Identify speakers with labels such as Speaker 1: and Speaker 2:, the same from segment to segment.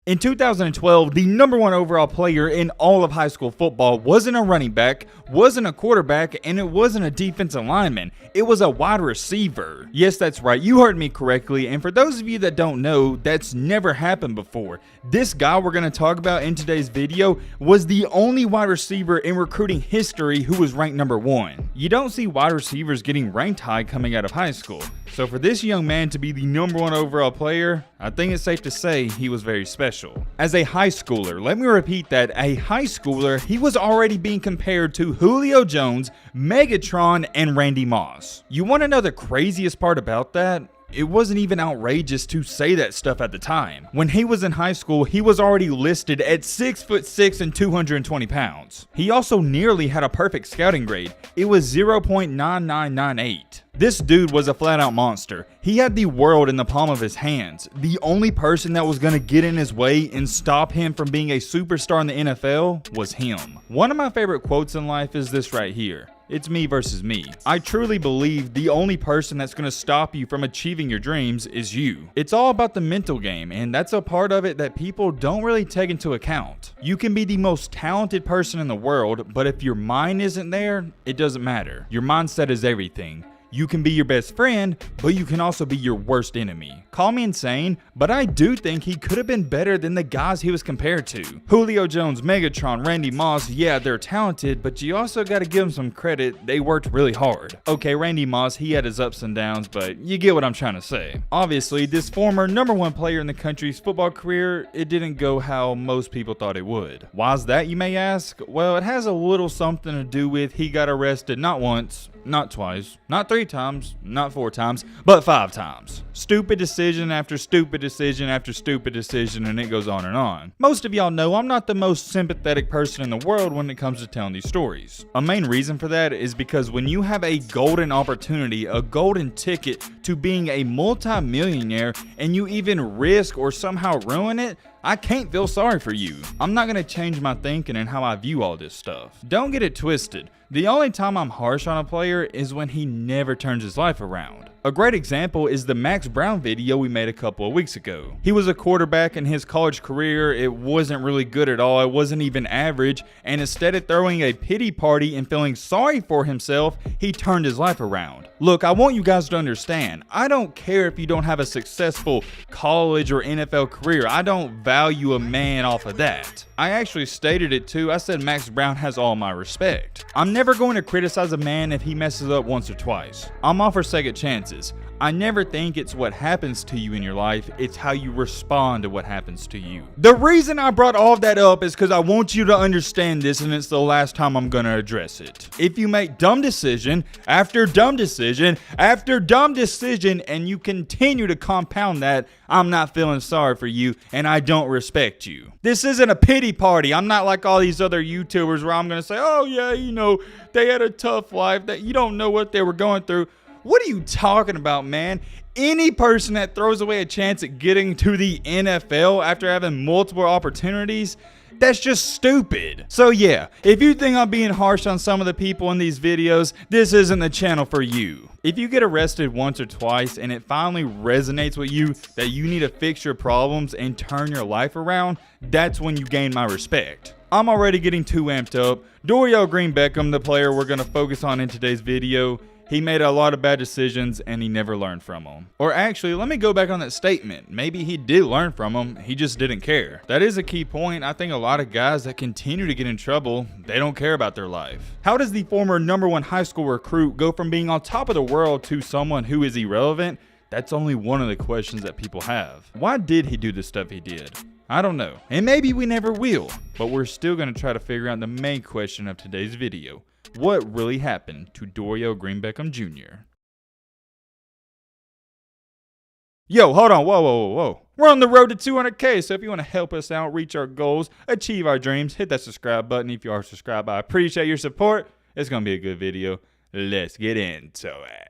Speaker 1: In 2012, the #1 overall player in all of high school football wasn't a running back, wasn't a quarterback, and it wasn't a defensive lineman. It was a wide receiver. Yes, that's right, you heard me correctly, and for those of you that don't know, that's never happened before. This guy we're going to talk about in today's video was the only wide receiver in recruiting history who was ranked #1. You don't see wide receivers getting ranked high coming out of high school. So for this young man to be the #1 overall player, I think it's safe to say he was very special. As a high schooler, let me repeat that, a high schooler, he was already being compared to Julio Jones, Megatron, and Randy Moss. You want to know the craziest part about that? It wasn't even outrageous to say that stuff at the time. When he was in high school, he was already listed at 6'6" and 220 pounds. He also nearly had a perfect scouting grade. It was 0.9998. This dude was a flat out monster. He had the world in the palm of his hands. The only person that was going to get in his way and stop him from being a superstar in the NFL was him. One of my favorite quotes in life is this right here. It's me versus me. I truly believe the only person that's going to stop you from achieving your dreams is you. It's all about the mental game, and that's a part of it that people don't really take into account. You can be the most talented person in the world, but if your mind isn't there, it doesn't matter. Your mindset is everything. You can be your best friend, but you can also be your worst enemy. Call me insane, but I do think he could have been better than the guys he was compared to. Julio Jones, Megatron, Randy Moss, yeah, they're talented, but you also got to give them some credit. They worked really hard. Okay, Randy Moss, he had his ups and downs, but you get what I'm trying to say. Obviously, this former #1 player in the country's football career, it didn't go how most people thought it would. Why's that, you may ask? Well, it has a little something to do with he got arrested not once, not twice, not 3 times, not 4 times, but 5 times. Stupid decision after stupid decision after stupid decision, and it goes on and on. Most of y'all know I'm not the most sympathetic person in the world when it comes to telling these stories. A main reason for that is because when you have a golden opportunity, a golden ticket to being a multi-millionaire, and you even risk or somehow ruin it, I can't feel sorry for you. I'm not going to change my thinking and how I view all this stuff. Don't get it twisted. The only time I'm harsh on a player is when he never turns his life around. A great example is the Max Brown video we made a couple of weeks ago. He was a quarterback in his college career. It wasn't really good at all. It wasn't even average. And instead of throwing a pity party and feeling sorry for himself, he turned his life around. Look, I want you guys to understand, I don't care if you don't have a successful college or NFL career. I don't value a man off of that. I actually stated it too. I said Max Brown has all my respect. I'm never going to criticize a man if he messes up once or twice. I'm all for second chances. I never think it's what happens to you in your life, it's how you respond to what happens to you. The reason I brought all of that up is because I want you to understand this, and it's the last time I'm going to address it. If you make dumb decision after dumb decision after dumb decision and you continue to compound that, I'm not feeling sorry for you and I don't respect you. This isn't a pity party. I'm not like all these other YouTubers where I'm going to say, oh yeah, you know, they had a tough life, that you don't know what they were going through. What are you talking about, man? Any person that throws away a chance at getting to the NFL after having multiple opportunities, that's just stupid. So yeah, if you think I'm being harsh on some of the people in these videos, this isn't the channel for you. If you get arrested once or twice and it finally resonates with you that you need to fix your problems and turn your life around, that's when you gain my respect. I'm already getting too amped up. Dorial Green-Beckham, the player we're going to focus on in today's video, he made a lot of bad decisions and he never learned from them. Or actually, let me go back on that statement. Maybe he did learn from them, he just didn't care. That is a key point. I think a lot of guys that continue to get in trouble, they don't care about their life. How does the former #1 high school recruit go from being on top of the world to someone who is irrelevant? That's only one of the questions that people have. Why did he do the stuff he did? I don't know. And maybe we never will. But we're still going to try to figure out the main question of today's video. What really happened to Dorial Green-Beckham Jr.? Yo, hold on, whoa. We're on the road to 200K, so if you want to help us out, reach our goals, achieve our dreams, hit that subscribe button. If you are subscribed, I appreciate your support. It's going to be a good video. Let's get into it.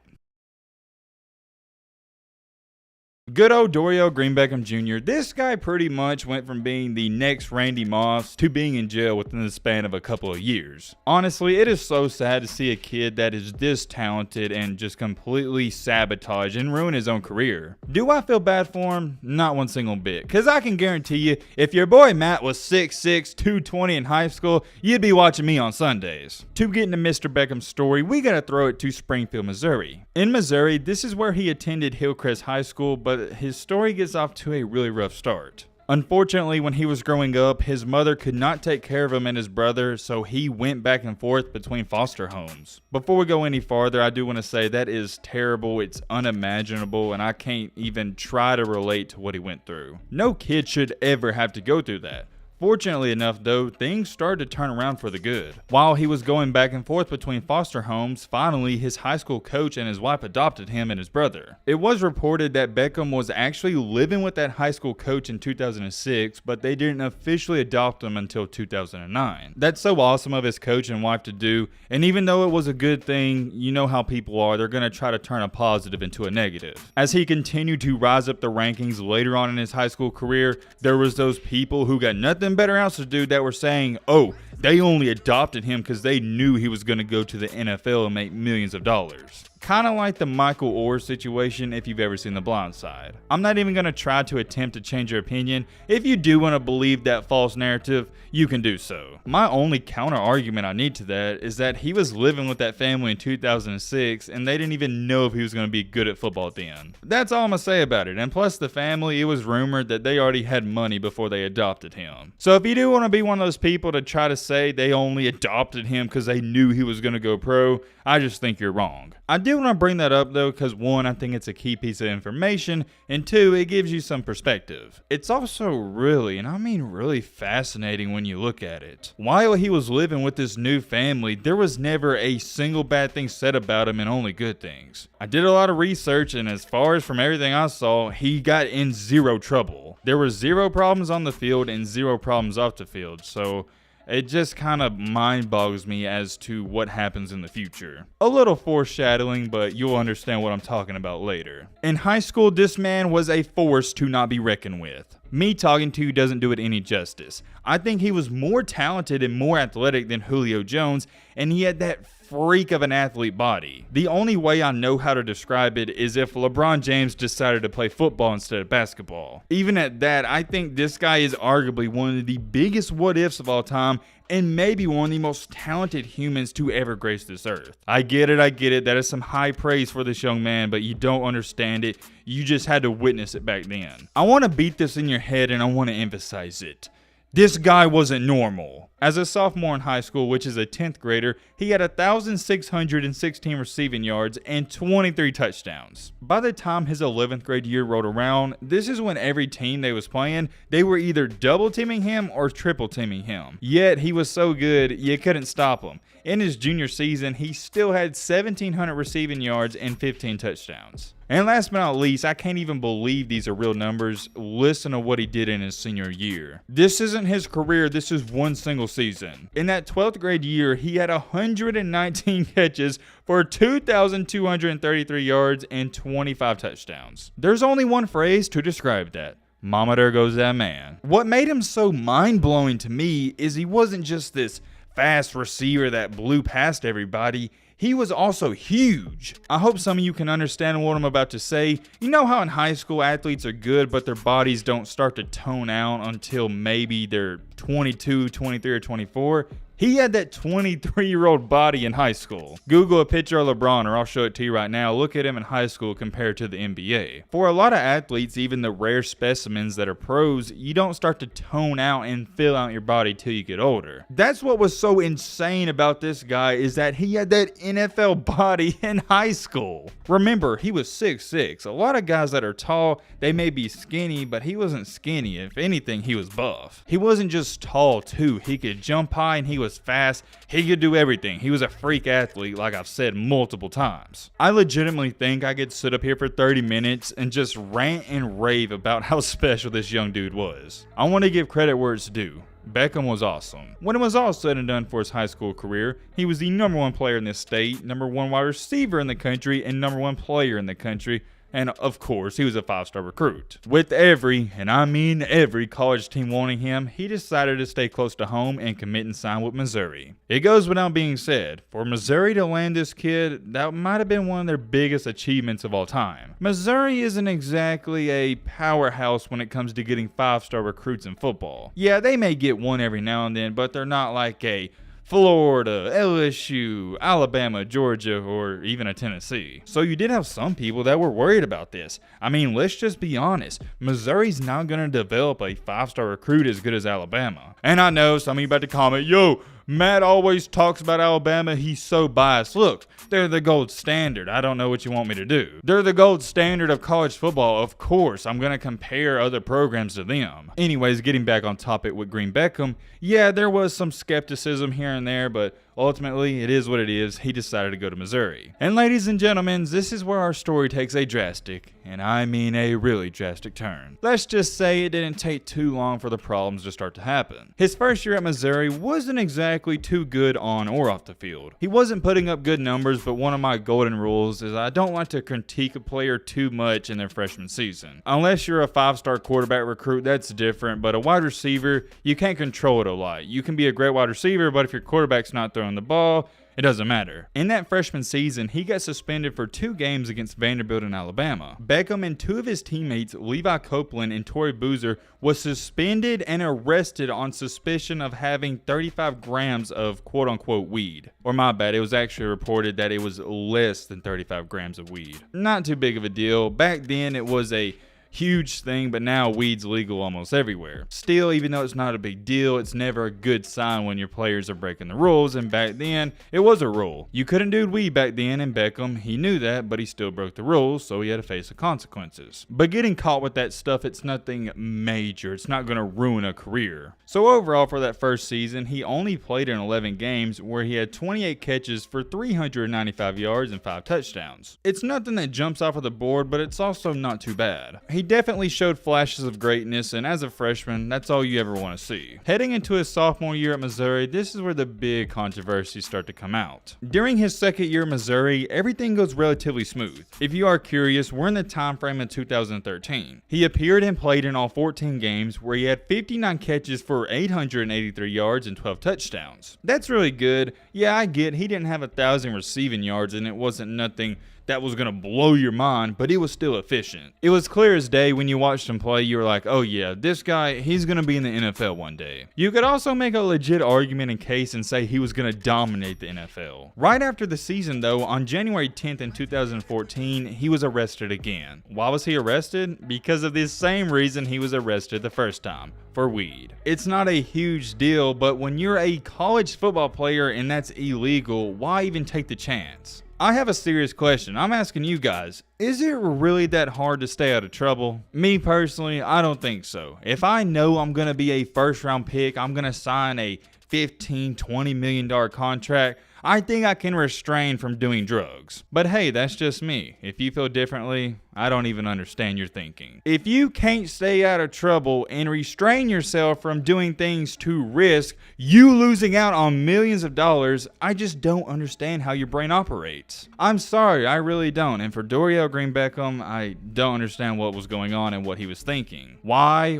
Speaker 1: Good old Dorial Green-Beckham Jr., this guy pretty much went from being the next Randy Moss to being in jail within the span of a couple of years. Honestly, it is so sad to see a kid that is this talented and just completely sabotage and ruin his own career. Do I feel bad for him? Not one single bit, because I can guarantee you, if your boy Matt was 6'6", 220 in high school, you'd be watching me on Sundays. To get into Mr. Beckham's story, we gotta throw it to Springfield, Missouri. In Missouri, this is where he attended Hillcrest High School, but his story gets off to a really rough start. Unfortunately, when he was growing up, his mother could not take care of him and his brother, so he went back and forth between foster homes. Before we go any farther, I do want to say that is terrible, it's unimaginable, and I can't even try to relate to what he went through. No kid should ever have to go through that. Fortunately enough though, things started to turn around for the good. While he was going back and forth between foster homes, finally his high school coach and his wife adopted him and his brother. It was reported that Beckham was actually living with that high school coach in 2006, but they didn't officially adopt him until 2009. That's so awesome of his coach and wife to do, and even though it was a good thing, you know how people are, they're going to try to turn a positive into a negative. As he continued to rise up the rankings later on in his high school career, there was those people who got nothing better else to do that were saying, oh, they only adopted him because they knew he was going to go to the NFL and make millions of dollars. Kind of like the Michael Orr situation if you've ever seen The Blind Side. I'm not even going to try to attempt to change your opinion. If you do want to believe that false narrative, you can do so. My only counter argument I need to that is that he was living with that family in 2006 and they didn't even know if he was going to be good at football then. That's all I'm going to say about it. And plus the family, it was rumored that they already had money before they adopted him. So if you do want to be one of those people to try to say they only adopted him because they knew he was going to go pro, I just think you're wrong. I do want to bring that up though because one, I think it's a key piece of information, and two, it gives you some perspective. It's also really, and I mean really fascinating when you look at it. While he was living with this new family, there was never a single bad thing said about him and only good things. I did a lot of research and as far as from everything I saw, he got in zero trouble. There were zero problems on the field and zero problems off the field, so it just kind of mind boggles me as to what happens in the future. A little foreshadowing, but you'll understand what I'm talking about later. In high school, this man was a force to not be reckoned with. Me talking to you doesn't do it any justice. I think he was more talented and more athletic than Julio Jones, and he had that freak of an athlete body. The only way I know how to describe it is if LeBron James decided to play football instead of basketball. Even at that, I think this guy is arguably one of the biggest what ifs of all time and maybe one of the most talented humans to ever grace this earth. I get it, that is some high praise for this young man, but you don't understand it. You just had to witness it back then. I want to beat this in your head and I want to emphasize it. This guy wasn't normal. As a sophomore in high school, which is a 10th grader, he had 1,616 receiving yards and 23 touchdowns. By the time his 11th grade year rolled around, this is when every team they was playing, they were either double teaming him or triple teaming him. Yet he was so good, you couldn't stop him. In his junior season, he still had 1,700 receiving yards and 15 touchdowns. And last but not least, I can't even believe these are real numbers. Listen to what he did in his senior year. This isn't his career, this is one single season. In that 12th grade year, he had 119 catches for 2,233 yards and 25 touchdowns. There's only one phrase to describe that. Mama, there goes that man. What made him so mind-blowing to me is he wasn't just this fast receiver that blew past everybody. He was also huge. I hope some of you can understand what I'm about to say. You know how in high school athletes are good, but their bodies don't start to tone out until maybe they're 22, 23, or 24? He had that 23-year-old body in high school. Google a picture of LeBron, or I'll show it to you right now. Look at him in high school compared to the NBA. For a lot of athletes, even the rare specimens that are pros, you don't start to tone out and fill out your body till you get older. That's what was so insane about this guy, is that he had that NFL body in high school. Remember, he was 6'6". A lot of guys that are tall, they may be skinny, but he wasn't skinny. If anything, he was buff. He wasn't just tall too. He could jump high and he was fast. He could do everything. He was a freak athlete, like I've said multiple times. I legitimately think I could sit up here for 30 minutes and just rant and rave about how special this young dude was. I want to give credit where it's due. Beckham was awesome. When it was all said and done for his high school career, he was the #1 player in this state, #1 wide receiver in the country, and #1 player in the country. And of course, he was a 5-star recruit. With every, and I mean every, college team wanting him, he decided to stay close to home and commit and sign with Missouri. It goes without being said, for Missouri to land this kid, that might have been one of their biggest achievements of all time. Missouri isn't exactly a powerhouse when it comes to getting 5-star recruits in football. Yeah, they may get one every now and then, but they're not like a Florida, LSU, Alabama, Georgia, or even a Tennessee. So you did have some people that were worried about this. I mean, let's just be honest. Missouri's not going to develop a 5-star recruit as good as Alabama. And I know some of you about to comment, yo, Matt always talks about Alabama. He's so biased. Look, they're the gold standard. I don't know what you want me to do. They're the gold standard of college football. Of course, I'm going to compare other programs to them. Anyways, getting back on topic with Green-Beckham, yeah, there was some skepticism here and there, but ultimately, it is what it is. He decided to go to Missouri. And ladies and gentlemen, this is where our story takes a drastic, and I mean a really drastic turn. Let's just say it didn't take too long for the problems to start to happen. His first year at Missouri wasn't exactly too good on or off the field. He wasn't putting up good numbers, but one of my golden rules is I don't like to critique a player too much in their freshman season. Unless you're a 5-star quarterback recruit, that's different, but a wide receiver, you can't control it a lot. You can be a great wide receiver, but if your quarterback's not throwing the ball, it doesn't matter. In that freshman season, he got suspended for 2 games against Vanderbilt and Alabama. Beckham and 2 of his teammates, Levi Copeland and Tory Boozer, was suspended and arrested on suspicion of having 35 grams of quote-unquote weed. Or my bad, it was actually reported that it was less than 35 grams of weed. Not too big of a deal. Back then, it was a huge thing, but now weed's legal almost everywhere. Still, even though it's not a big deal, it's never a good sign when your players are breaking the rules, and back then, it was a rule. You couldn't do weed back then, and Beckham, he knew that, but he still broke the rules, so he had to face the consequences. But getting caught with that stuff, it's nothing major. It's not going to ruin a career. So overall, for that first season, he only played in 11 games, where he had 28 catches for 395 yards and 5 touchdowns. It's nothing that jumps off of the board, but it's also not too bad. He definitely showed flashes of greatness, and as a freshman, that's all you ever want to see. Heading into his sophomore year at Missouri, this is where the big controversies start to come out. During his second year at Missouri, everything goes relatively smooth. If you are curious, we're in the time frame of 2013. He appeared and played in all 14 games, where he had 59 catches for 883 yards and 12 touchdowns. That's really good. Yeah, I get he didn't have 1,000 receiving yards, and it wasn't nothing that was going to blow your mind, but it was still efficient. It was clear as day when you watched him play. You were like, oh yeah, this guy, he's going to be in the NFL one day. You could also make a legit argument in case and say he was going to dominate the NFL. Right after the season though, on January 10th in 2014, he was arrested again. Why was he arrested? Because of this same reason he was arrested the first time, for weed. It's not a huge deal, but when you're a college football player and that's illegal, why even take the chance? I have a serious question. I'm asking you guys, is it really that hard to stay out of trouble? Me personally, I don't think so. If I know I'm going to be a first round pick, I'm going to sign a $15-20 million contract, I think I can restrain from doing drugs. But hey, that's just me. If you feel differently, I don't even understand your thinking. If you can't stay out of trouble and restrain yourself from doing things to risk you losing out on millions of dollars, I just don't understand how your brain operates. I'm sorry, I really don't. And for Dorial Green-Beckham, I don't understand what was going on and what he was thinking. Why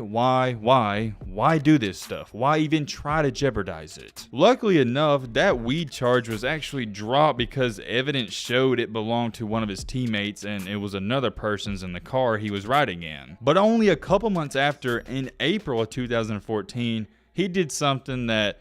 Speaker 1: do this stuff? Why even try to jeopardize it? Luckily enough, that weed charge was actually dropped because evidence showed it belonged to one of his teammates and it was another person's in the car he was riding in. But only a couple months after, in April of 2014, he did something that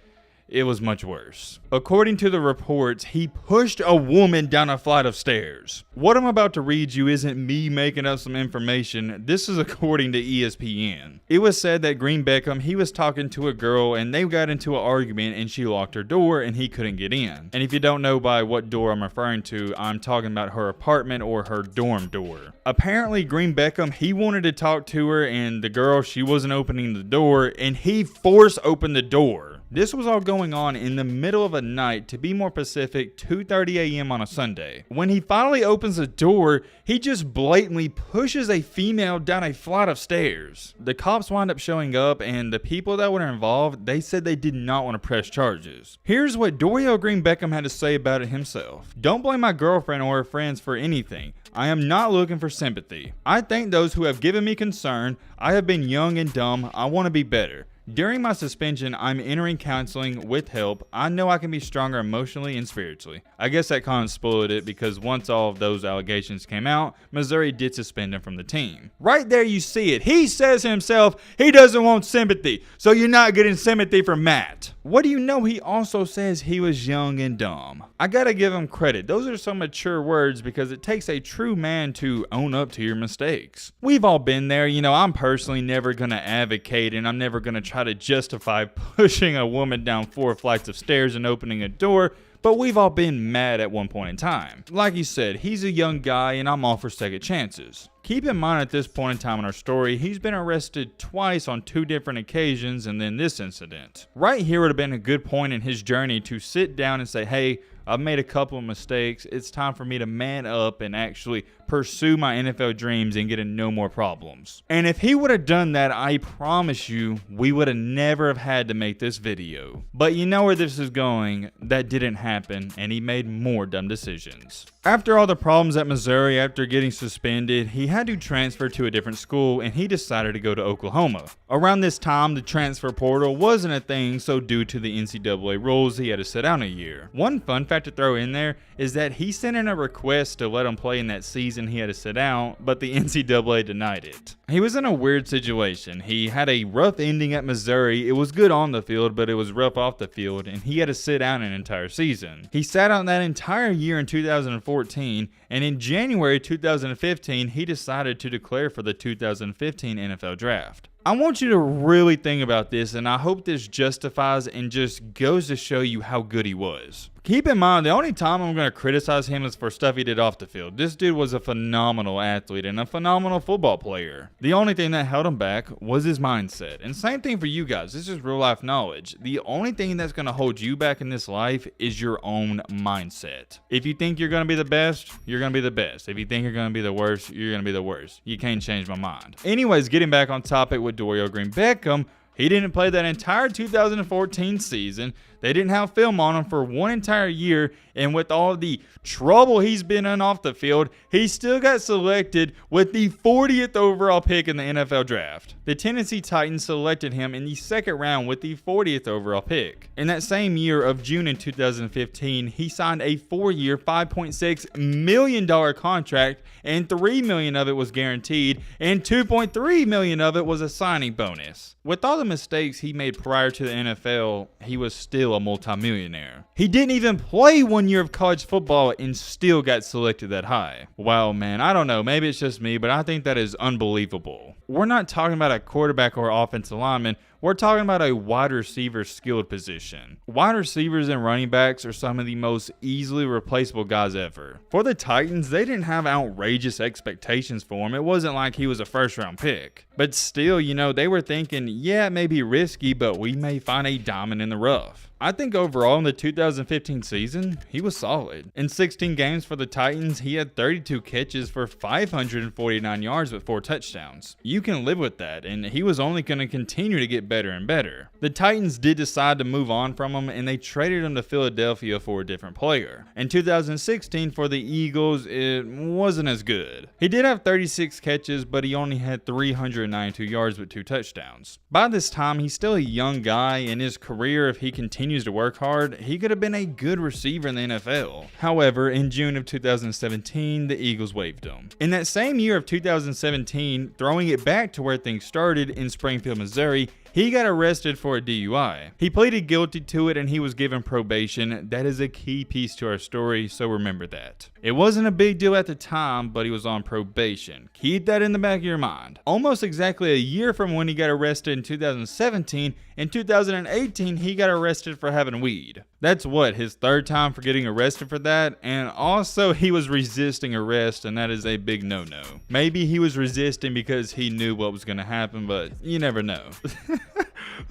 Speaker 1: it was much worse. According to the reports, he pushed a woman down a flight of stairs. What I'm about to read you isn't me making up some information. This is according to ESPN. It was said that Green-Beckham, he was talking to a girl and they got into an argument and she locked her door and he couldn't get in. And if you don't know by what door I'm referring to, I'm talking about her apartment or her dorm door. Apparently Green-Beckham, he wanted to talk to her and the girl, she wasn't opening the door and he forced open the door. This was all going on in the middle of a night, to be more specific, 2:30 a.m. on a Sunday. When he finally opens the door, he just blatantly pushes a female down a flight of stairs. The cops wind up showing up, and the people that were involved, they said they did not want to press charges. Here's what Dorial Green-Beckham had to say about it himself. "Don't blame my girlfriend or her friends for anything. I am not looking for sympathy. I thank those who have given me concern. I have been young and dumb. I want to be better. During my suspension, I'm entering counseling with help. I know I can be stronger emotionally and spiritually." I guess that kind of spoiled it, because once all of those allegations came out, Missouri did suspend him from the team. Right there you see it. He says himself he doesn't want sympathy, so you're not getting sympathy from Matt. What do you know, he also says he was young and dumb. I gotta give him credit. Those are some mature words, because it takes a true man to own up to your mistakes. We've all been there. I'm personally never gonna advocate, and I'm never gonna try to justify pushing a woman down 4 flights of stairs and opening a door, but we've all been mad at one point in time. Like you said, he's a young guy, and I'm all for second chances. Keep in mind, at this point in time in our story, he's been arrested twice on 2 different occasions, and then this incident. Right here would have been a good point in his journey to sit down and say, "Hey, I've made a couple of mistakes. It's time for me to man up and actually pursue my NFL dreams and get in no more problems." And if he would have done that, I promise you, we would have never have had to make this video. But you know where this is going. That didn't happen, and he made more dumb decisions. After all the problems at Missouri after getting suspended, he had to transfer to a different school, and he decided to go to Oklahoma. Around this time, the transfer portal wasn't a thing, so due to the NCAA rules, he had to sit out a year. One fun fact to throw in there is that he sent in a request to let him play in that season he had to sit out, but the NCAA denied it. He was in a weird situation. He had a rough ending at Missouri. It was good on the field, but it was rough off the field, and he had to sit out an entire season. He sat out that entire year in 2014, and in January 2015, he decided to declare for the 2015 NFL Draft. I want you to really think about this, and I hope this justifies and just goes to show you how good he was. Keep in mind, the only time I'm going to criticize him is for stuff he did off the field. This dude was a phenomenal athlete and a phenomenal football player. The only thing that held him back was his mindset. And same thing for you guys. This is real life knowledge. The only thing that's going to hold you back in this life is your own mindset. If you think you're going to be the best, you're going to be the best. If you think you're going to be the worst, you're going to be the worst. You can't change my mind. Anyways, getting back on topic with Dorial Green-Beckham, he didn't play that entire 2014 season. They didn't have film on him for one entire year, and with all the trouble he's been in off the field, he still got selected with the 40th overall pick in the NFL Draft. The Tennessee Titans selected him in the 2nd round with the 40th overall pick. In that same year of June in 2015, he signed a 4-year, $5.6 million contract, and $3 million of it was guaranteed, and $2.3 million of it was a signing bonus. With all the mistakes he made prior to the NFL, he was still a multimillionaire. He didn't even play 1 year of college football and still got selected that high. Wow, man, I don't know, maybe it's just me, but I think that is unbelievable. We're not talking about a quarterback or offensive lineman. We're talking about a wide receiver skilled position. Wide receivers and running backs are some of the most easily replaceable guys ever. For the Titans, they didn't have outrageous expectations for him. It wasn't like he was a 1st-round pick. But still, they were thinking, yeah, it may be risky, but we may find a diamond in the rough. I think overall in the 2015 season, he was solid. In 16 games for the Titans, he had 32 catches for 549 yards with 4 touchdowns. You can live with that, and he was only going to continue to get better and better. The Titans did decide to move on from him, and they traded him to Philadelphia for a different player. In 2016 for the Eagles, it wasn't as good. He did have 36 catches, but he only had 392 yards with 2 touchdowns. By this time, he's still a young guy. In his career, if he continues to work hard, he could have been a good receiver in the NFL. However, in June of 2017, the Eagles waived him. In that same year of 2017, throwing it back to where things started in Springfield, Missouri, he got arrested for a DUI. He pleaded guilty to it and he was given probation. That is a key piece to our story, so remember that. It wasn't a big deal at the time, but he was on probation. Keep that in the back of your mind. Almost exactly a year from when he got arrested in 2017, in 2018 he got arrested for having weed. That's his 3rd time for getting arrested for that, and also he was resisting arrest, and that is a big no-no. Maybe he was resisting because he knew what was going to happen, but you never know.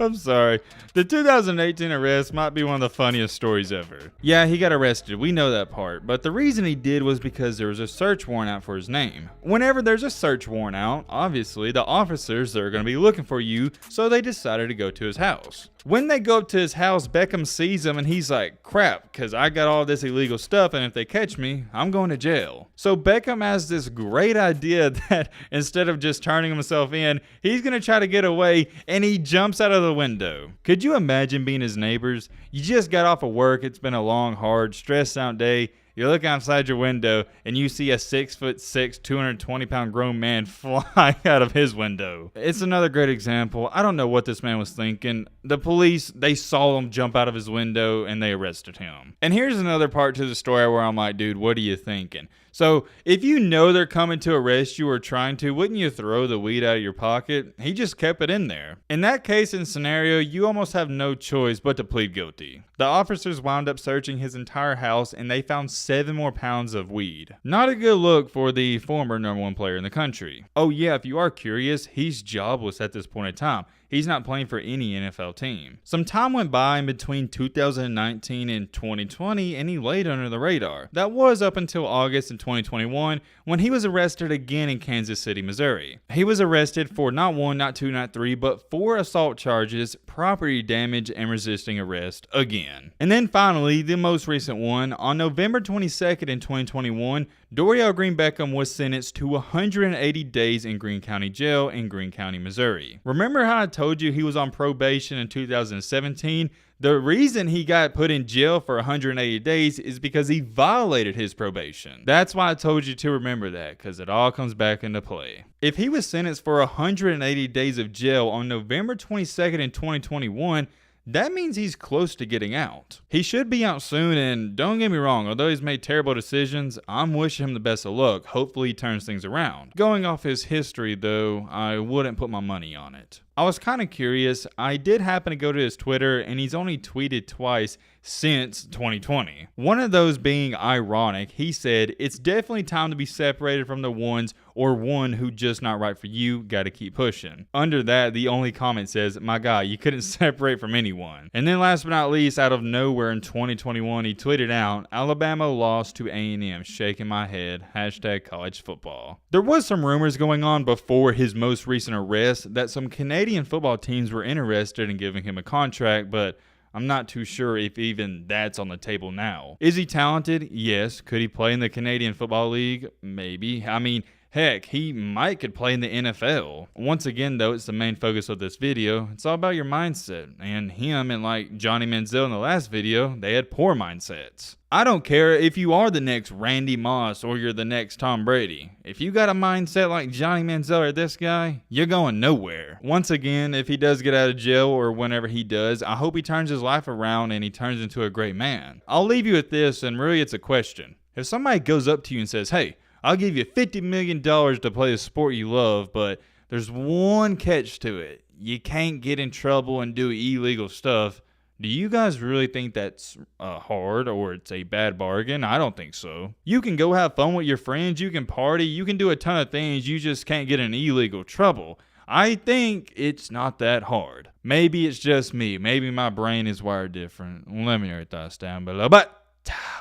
Speaker 1: I'm sorry. The 2018 arrest might be one of the funniest stories ever. Yeah, he got arrested. We know that part. But the reason he did was because there was a search warrant out for his name. Whenever there's a search warrant out, obviously the officers are going to be looking for you, so they decided to go to his house. When they go up to his house, Beckham sees him and he's like, crap, because I got all this illegal stuff and if they catch me, I'm going to jail. So Beckham has this great idea that instead of just turning himself in, he's going to try to get away, and he jumps out of the window. Could you imagine being his neighbors? You just got off of work, it's been a long, hard, stressed out day. You look outside your window and you see a 6'6", 220-pound grown man fly out of his window. It's another great example. I don't know what this man was thinking. The police, they saw him jump out of his window and they arrested him. And here's another part to the story where I'm like, dude, what are you thinking? So if you know they're coming to arrest you or trying to, wouldn't you throw the weed out of your pocket? He just kept it in there. In that case and scenario, you almost have no choice but to plead guilty. The officers wound up searching his entire house and they found 7 more pounds of weed. Not a good look for the former #1 player in the country. Oh yeah, if you are curious, he's jobless at this point in time. He's not playing for any NFL team. Some time went by in between 2019 and 2020 and he laid under the radar. That was up until August in 2021 when he was arrested again in Kansas City, Missouri. He was arrested for not 1, not 2, not 3, but 4 assault charges, property damage, and resisting arrest again. And then finally, the most recent one, on November 22nd in 2021, Dorial Green-Beckham was sentenced to 180 days in Greene County Jail in Greene County, Missouri. Remember how I told you he was on probation in 2017? The reason he got put in jail for 180 days is because he violated his probation. That's why I told you to remember that, because it all comes back into play. If he was sentenced for 180 days of jail on November 22nd in 2021, that means he's close to getting out. He should be out soon, and don't get me wrong, although he's made terrible decisions, I'm wishing him the best of luck. Hopefully he turns things around. Going off his history though, I wouldn't put my money on it. I was kind of curious. I did happen to go to his Twitter and he's only tweeted twice since 2020. One of those being ironic. He said, "It's definitely time to be separated from the ones or one who just not right for you. Gotta keep pushing." Under that, the only comment says, "My guy, you couldn't separate from anyone." And then last but not least, out of nowhere in 2021, he tweeted out, "Alabama lost to A&M, shaking my head, hashtag college football." There was some rumors going on before his most recent arrest that some Canadian football teams were interested in giving him a contract, but I'm not too sure if even that's on the table now. Is he talented? Yes. Could he play in the Canadian Football League? Maybe. I mean, heck, he could play in the NFL. Once again, though, it's the main focus of this video. It's all about your mindset. And him and like Johnny Manziel in the last video, they had poor mindsets. I don't care if you are the next Randy Moss or you're the next Tom Brady. If you got a mindset like Johnny Manziel or this guy, you're going nowhere. Once again, if he does get out of jail or whenever he does, I hope he turns his life around and he turns into a great man. I'll leave you with this, and really it's a question. If somebody goes up to you and says, "Hey, I'll give you $50 million to play the sport you love, but there's one catch to it. You can't get in trouble and do illegal stuff." Do you guys really think that's hard or it's a bad bargain? I don't think so. You can go have fun with your friends, you can party, you can do a ton of things, you just can't get in illegal trouble. I think it's not that hard. Maybe it's just me. Maybe my brain is wired different. Let me know your thoughts down below. But,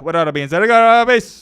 Speaker 1: without being said, I got peace.